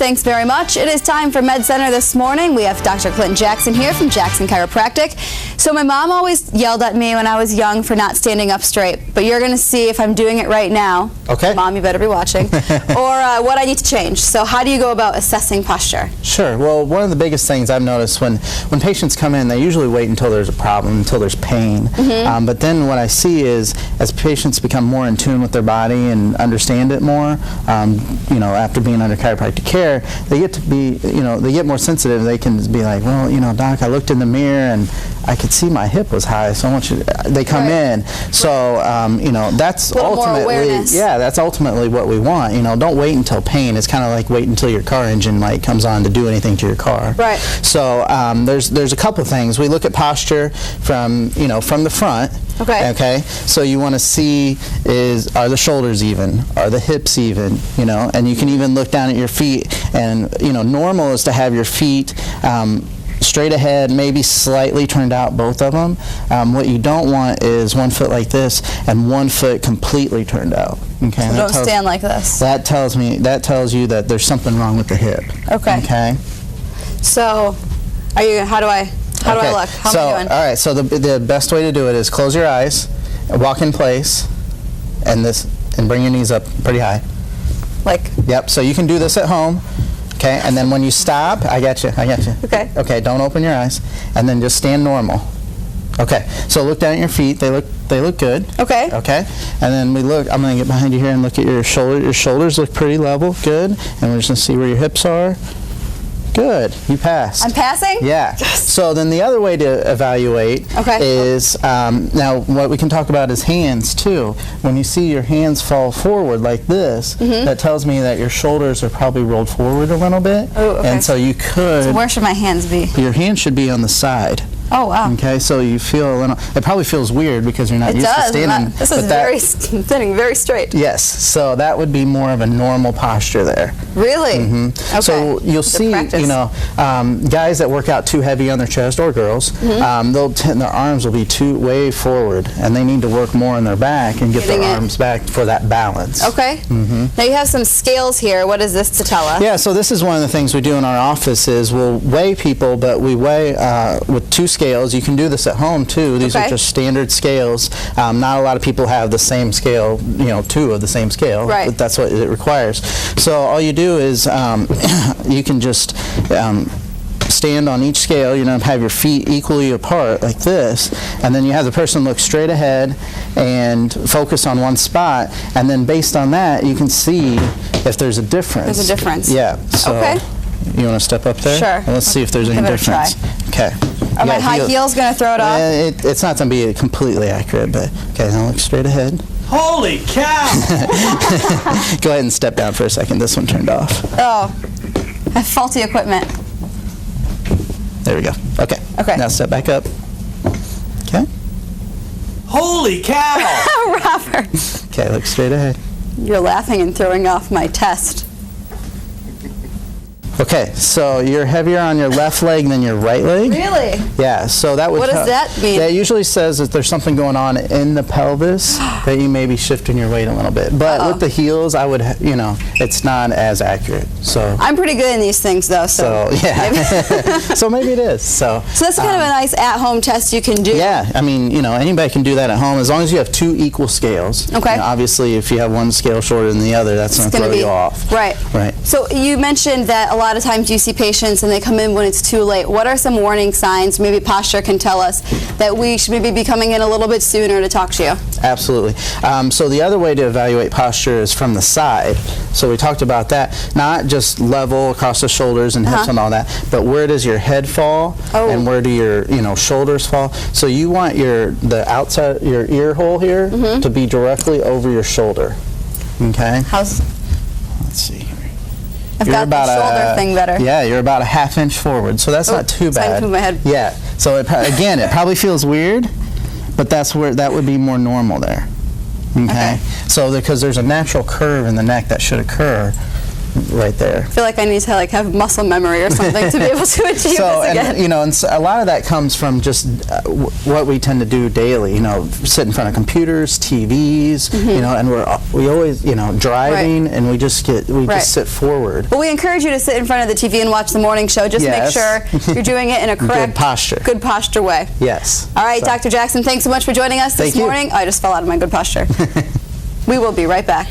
Thanks very much. It is time for Medcenter this morning. We have Dr. Clinton Jackson here from Jackson Chiropractic. So my mom always yelled at me when I was young for not standing up straight, but you're going to see if I'm doing it right now. Okay. Mom, you better be watching. Or what I need to change. So how do you go about assessing posture? Sure. Well, one of the biggest things I've noticed when patients come in, they usually wait until there's a problem, until there's pain. But then what I see is as patients become more in tune with their body and understand it more, after being under chiropractic care, they get to be, they get more sensitive. They can be like, well, doc, I looked in the mirror and I could see my hip was high, so I want you to, they come in. So, that's ultimately what we want. Don't wait until pain. It's kind of like wait until your car engine light comes on to do anything to your car. Right. So, there's a couple things. We look at posture from the front. Okay. Okay. So you want to see are the shoulders even? Are the hips even? And you can even look down at your feet. And normal is to have your feet straight ahead, maybe slightly turned out, both of them. What you don't want is one foot like this and one foot completely turned out. Okay. So don't stand like this. That tells you that there's something wrong with the hip. Okay. Okay. So, how do I look? How am I doing? All right. So the best way to do it is close your eyes, walk in place, and bring your knees up pretty high. Like. Yep. So you can do this at home. Okay, and then when you stop, I got you. Okay. Okay, don't open your eyes, and then just stand normal. Okay, so look down at your feet. They look good. Okay. Okay, and then I'm gonna get behind you here and look at your shoulder. Your shoulders look pretty level. Good, and we're just gonna see where your hips are. Good, you passed. I'm passing? Yeah. Yes. So then the other way to evaluate is, now what we can talk about is hands too. When you see your hands fall forward like this, that tells me that your shoulders are probably rolled forward a little bit. Oh, okay. And so you could... So where should my hands be? Your hands should be on the side. Oh, wow. Okay, so you feel a little... It probably feels weird because you're not used to standing. This is sitting very straight. Yes, so that would be more of a normal posture there. Really? Okay. So you'll see, guys that work out too heavy on their chest, or girls, their arms will be way forward, and they need to work more on their back and get their arms back for that balance. Okay. Now you have some scales here. What is this to tell us? Yeah, so this is one of the things we do in our office is we'll weigh people, but we weigh with two scales. You can do this at home too. These are just standard scales. Not a lot of people have the same scale, two of the same scale. Right. But that's what it requires. So all you do is you can just stand on each scale, have your feet equally apart like this, and then you have the person look straight ahead and focus on one spot, and then based on that you can see if there's a difference. There's a difference. Yeah. So you want to step up there? Sure. And let's see if there's any difference. Okay. Are my high heels going to throw it off? It's not going to be completely accurate, but okay, now look straight ahead. Holy cow! Go ahead and step down for a second. This one turned off. Oh, I have faulty equipment. There we go. Okay. Okay. Now step back up. Okay. Holy cow! Robert. Okay, look straight ahead. You're laughing and throwing off my test. Okay, so you're heavier on your left leg than your right leg. Really? Yeah, so that would... What does that mean? That usually says that there's something going on in the pelvis that you may be shifting your weight a little bit. But with the heels, I would, it's not as accurate. So I'm pretty good in these things, though. So yeah. So maybe it is. So that's kind of a nice at-home test you can do. Yeah, I mean, anybody can do that at home as long as you have two equal scales. Okay. Obviously, if you have one scale shorter than the other, that's going to throw you off. Right. Right. So you mentioned that a lot of times you see patients and they come in when it's too late. What are some warning signs, maybe posture can tell us, that we should maybe be coming in a little bit sooner to talk to you? Absolutely. So the other way to evaluate posture is from the side. So we talked about that, not just level across the shoulders and hips and all that, but where does your head fall and where do your shoulders fall? So you want the outside, your ear hole here to be directly over your shoulder. Okay? Let's see. I've got the shoulder thing better. Yeah, you're about a ½ inch forward, so that's not too bad. I can move my head. Yeah, so again, it probably feels weird, but that's where that would be more normal there. Okay. So because there's a natural curve in the neck that should occur, right there. I feel like I need to have muscle memory or something to be able to achieve this again. And a lot of that comes from just what we tend to do daily. Sit in front of computers, TVs. And we always driving, and we just just sit forward. But we encourage you to sit in front of the TV and watch the morning show. Just make sure you're doing it in a correct, good posture way. Yes. All right, Dr. Jackson, thanks so much for joining us this morning. I just fell out of my good posture. We will be right back.